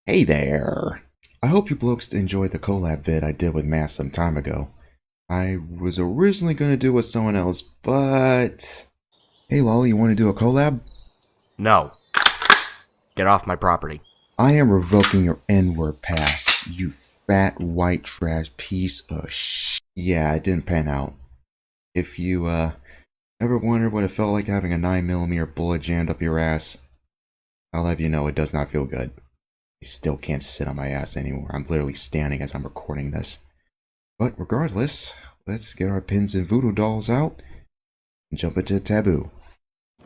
Hey there! I hope you blokes enjoyed the collab vid I did with Mass some time ago. I was originally going to do it with someone else, but... Hey Lolly, you want to do a collab? No. Get off my property. I am revoking your N-word pass, you fat white trash piece of sh**. Yeah, it didn't pan out. If you, ever wondered what it felt like having a 9mm bullet jammed up your ass, I'll have you know it does not feel good. I still can't sit on my ass anymore. I'm literally standing as I'm recording this. But regardless, let's get our pins and voodoo dolls out and jump into Taboo.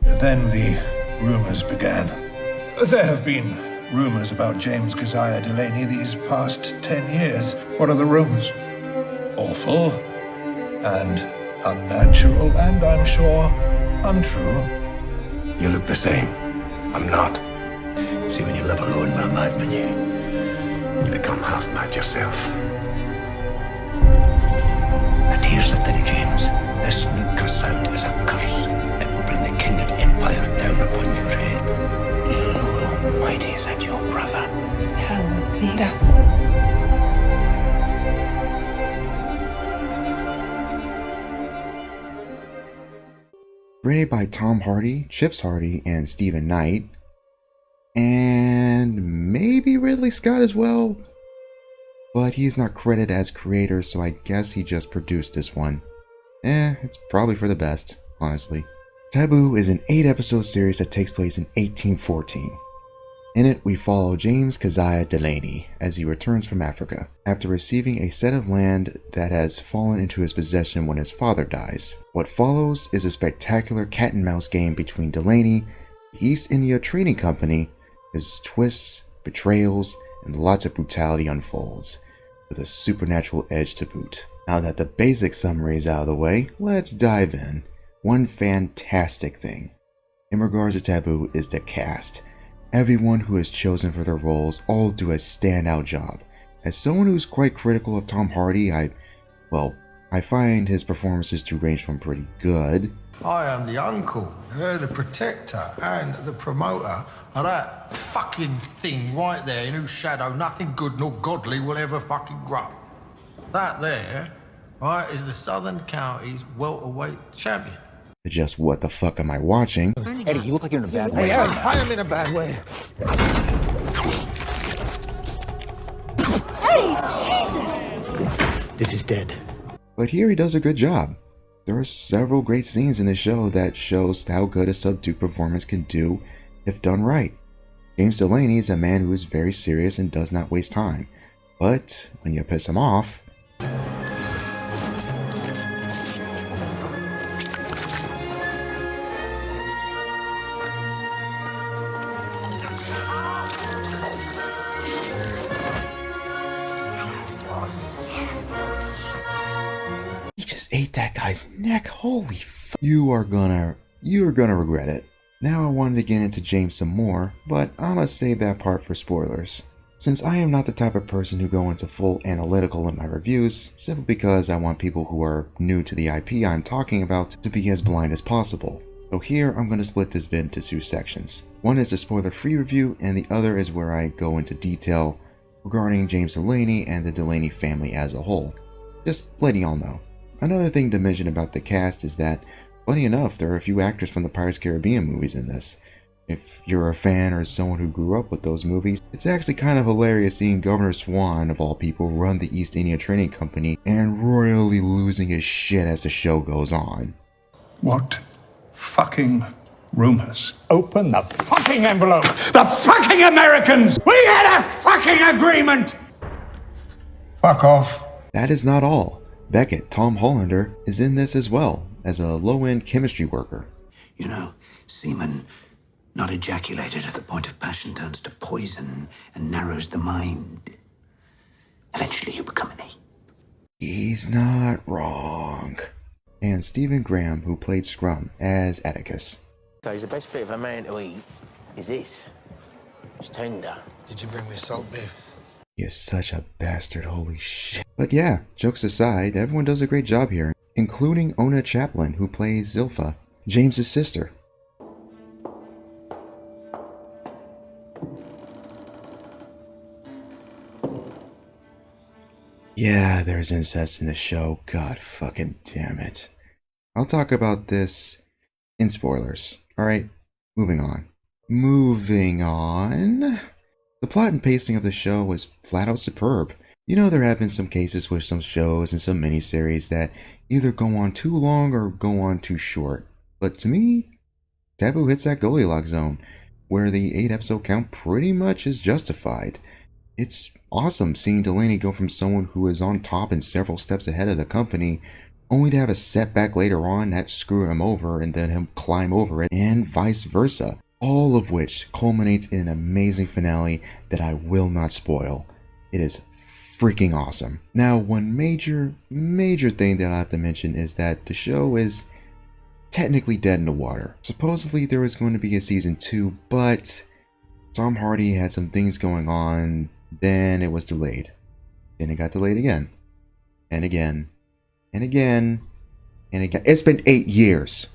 Then the rumors began. There have been rumors about James Keziah Delaney these past 10 years. What are the rumors? Awful and unnatural and, I'm sure, untrue. You look the same. I'm not. See, when you live alone with a madman, you become half mad yourself. And here's the thing, James. This nuclear sound is a curse. It will bring the king of empire down upon your head. The Lord Almighty, is that your brother? TheLoneWonderer. Written by Tom Hardy, Chips Hardy, and Stephen Knight. And maybe Ridley Scott as well. But he's not credited as creator, so I guess he just produced this one. It's probably for the best, honestly. Taboo is an 8-episode series that takes place in 1814. In it, we follow James Keziah Delaney as he returns from Africa after receiving a set of land that has fallen into his possession when his father dies. What follows is a spectacular cat and mouse game between Delaney, the East India Trading Company, as twists, betrayals, and lots of brutality unfolds, with a supernatural edge to boot. Now that the basic summary is out of the way, let's dive in. One fantastic thing in regards to Taboo is the cast. Everyone who is chosen for their roles all do a standout job. As someone who's quite critical of Tom Hardy, I find his performances to range from pretty good. I am the uncle, the protector, and the promoter of that fucking thing right there in whose shadow nothing good nor godly will ever fucking grow. That there, right, is the Southern Counties welterweight champion. Just what the fuck am I watching? Eddie, you look like you're in a bad way. I am in a bad way. Eddie, Jesus! This is dead. But here he does a good job. There are several great scenes in the show that shows how good a subdued performance can do if done right. James Delaney is a man who is very serious and does not waste time. But when you piss him off... He just ate that guy's neck. Holy f***. You're gonna regret it. Now I wanted to get into James some more, but I'ma save that part for spoilers. Since I am not the type of person who go into full analytical in my reviews, simply because I want people who are new to the IP I'm talking about to be as blind as possible. So here I'm going to split this vid into 2 sections. One is a spoiler-free review, and the other is where I go into detail regarding James Delaney and the Delaney family as a whole. Just letting y'all know. Another thing to mention about the cast is that, funny enough, there are a few actors from the Pirates of the Caribbean movies in this. If you're a fan or someone who grew up with those movies, it's actually kind of hilarious seeing Governor Swan, of all people, run the East India Trading Company and royally losing his shit as the show goes on. What fucking rumors? Open the fucking envelope! The fucking Americans! We had a fucking agreement! Fuck off. That is not all. Beckett, Tom Hollander, is in this as well, as a low-end chemistry worker. You know, semen not ejaculated at the point of passion turns to poison and narrows the mind. Eventually you become an ape. He's not wrong. And Stephen Graham, who played Scrum as Atticus. So the best bit of a man to eat is this. It's tender. Did you bring me salt beef? He is such a bastard, holy shit. But yeah, jokes aside, everyone does a great job here, including Ona Chaplin, who plays Zilpha, James's sister. Yeah, there's incest in the show. God fucking damn it. I'll talk about this in spoilers. Alright, moving on. Moving on. The plot and pacing of the show was flat out superb. You know, there have been some cases with some shows and some miniseries that either go on too long or go on too short. But to me, Taboo hits that Goldilocks zone, where the 8 episode count pretty much is justified. It's awesome seeing Delaney go from someone who is on top and several steps ahead of the company, only to have a setback later on that screw him over and then him climb over it, and vice versa. All of which culminates in an amazing finale that I will not spoil. It is freaking awesome. Now, one major thing that I have to mention is that the show is technically dead in the water. Supposedly there was going to be a season 2, but Tom Hardy had some things going on, then it was delayed. Then it got delayed again. And again. And again. And again. It's been 8 years.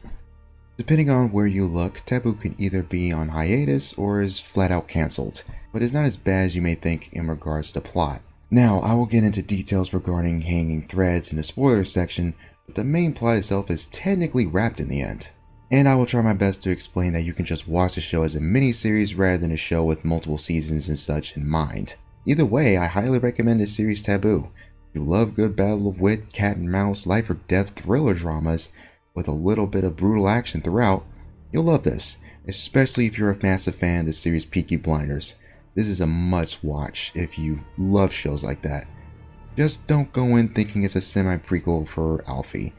Depending on where you look, Taboo can either be on hiatus or is flat out cancelled, but it's not as bad as you may think in regards to the plot. Now, I will get into details regarding hanging threads in the spoilers section, but the main plot itself is technically wrapped in the end. And I will try my best to explain that you can just watch the show as a mini-series rather than a show with multiple seasons and such in mind. Either way, I highly recommend this series Taboo. If you love good battle of wit, cat and mouse, life or death thriller dramas, with a little bit of brutal action throughout, you'll love this, especially if you're a massive fan of the series Peaky Blinders. This is a must watch if you love shows like that. Just don't go in thinking it's a semi-prequel for Alfie.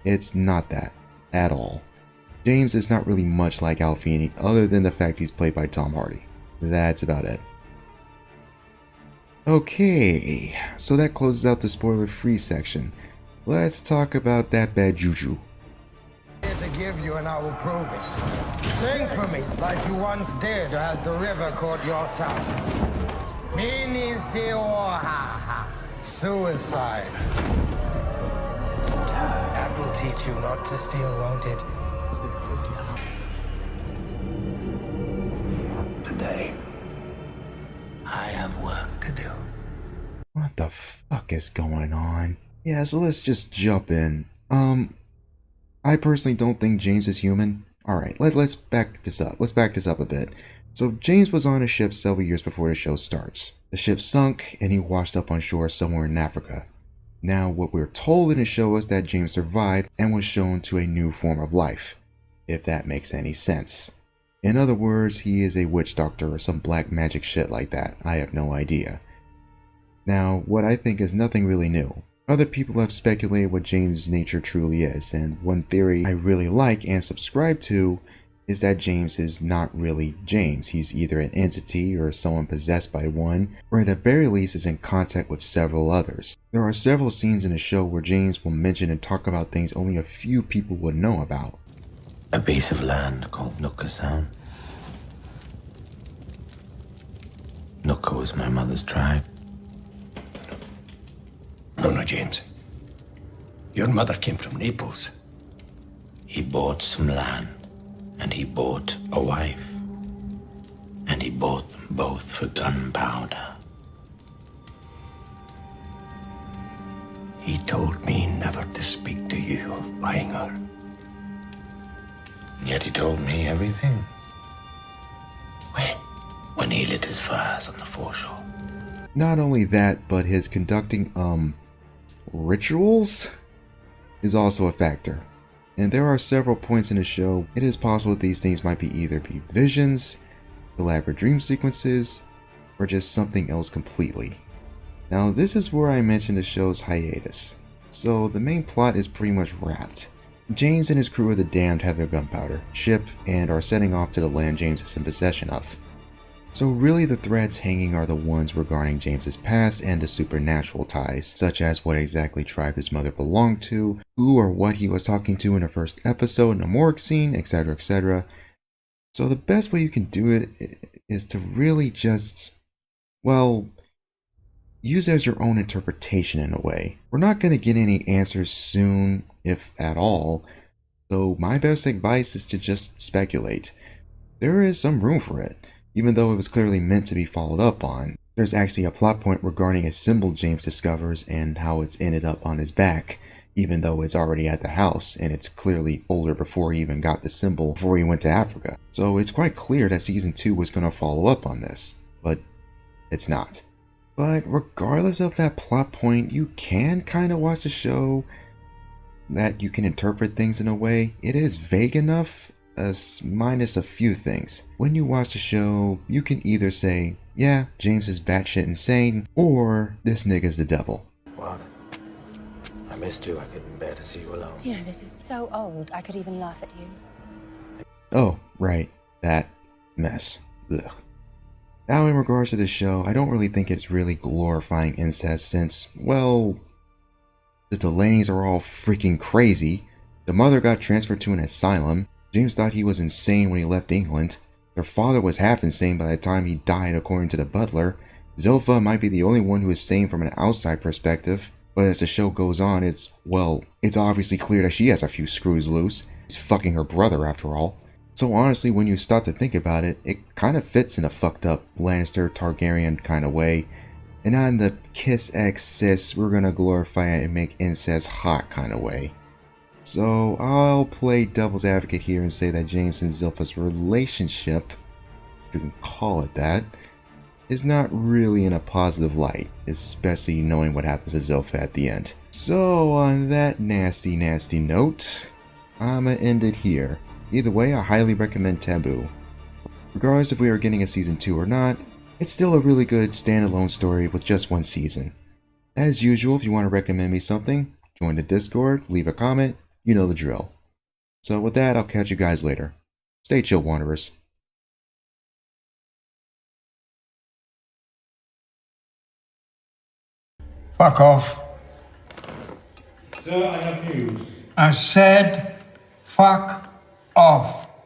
It's not that, at all. James is not really much like Alfie other than the fact he's played by Tom Hardy. That's about it. Okay, so that closes out the spoiler-free section. Let's talk about that bad juju. To give you and I will prove it. Sing for me like you once did as the river caught your tongue. Meaning suicide. That will teach you not to steal, won't it? Today, I have work to do. What the fuck is going on? Yeah, so let's just jump in. I personally don't think James is human. Alright, let's back this up. Let's back this up a bit. So James was on a ship several years before the show starts. The ship sunk and he washed up on shore somewhere in Africa. Now, what we're told in the show is that James survived and was shown to a new form of life, if that makes any sense. In other words, he is a witch doctor or some black magic shit like that. I have no idea. Now, what I think is nothing really new. Other people have speculated what James' nature truly is, and one theory I really like and subscribe to is that James is not really James. He's either an entity or someone possessed by one, or at the very least is in contact with several others. There are several scenes in the show where James will mention and talk about things only a few people would know about. A piece of land called Nooka Sound. Nooka was my mother's tribe. No, James. Your mother came from Naples. He bought some land, and he bought a wife, and he bought them both for gunpowder. He told me never to speak to you of buying her. Yet he told me everything. When he lit his fires on the foreshore. Not only that, but his conducting, rituals is also a factor. And there are several points in the show it is possible these things might either be visions, elaborate dream sequences, or just something else completely. Now this is where I mentioned the show's hiatus. So the main plot is pretty much wrapped. James and his crew of the Damned have their gunpowder, ship, and are setting off to the land James is in possession of. So really the threads hanging are the ones regarding James's past and the supernatural ties, such as what exactly tribe his mother belonged to, who or what he was talking to in the first episode in the morgue scene, etc, etc. So the best way you can do it is to really just, well, use as your own interpretation in a way. We're not going to get any answers soon, if at all, so my best advice is to just speculate. There is some room for it, even though it was clearly meant to be followed up on. There's actually a plot point regarding a symbol James discovers and how it's ended up on his back, even though it's already at the house and it's clearly older before he even got the symbol before he went to Africa. So it's quite clear that season 2 was going to follow up on this, but it's not. But regardless of that plot point, you can kind of watch the show that you can interpret things in a way. It is vague enough, minus a few things. When you watch the show, you can either say, yeah, James is batshit insane, or this nigga's the devil. What? I missed you. I couldn't bear to see you alone. You know, this is so old, I could even laugh at you. Oh, right, that mess. Ugh. Now, in regards to the show, I don't really think it's really glorifying incest since, well, the Delaneys are all freaking crazy. The mother got transferred to an asylum. James thought he was insane when he left England. Their father was half insane by the time he died, according to the butler. Zilpha might be the only one who is sane from an outside perspective, but as the show goes on, it's obviously clear that she has a few screws loose. He's fucking her brother after all. So honestly, when you stop to think about it, it kind of fits in a fucked up Lannister Targaryen kind of way, and not in the kiss X sis, we're gonna glorify it and make incest hot kind of way. So I'll play devil's advocate here and say that James and Zilpha's relationship, if you can call it that, is not really in a positive light, especially knowing what happens to Zilpha at the end. So on that nasty note, I'ma end it here. Either way, I highly recommend Taboo. Regardless if we are getting a season 2 or not, it's still a really good standalone story with just one season. As usual, if you want to recommend me something, join the Discord, leave a comment, you know the drill. So with that, I'll catch you guys later. Stay chill, Wanderers. Fuck off. Sir, I have news. I said, fuck off.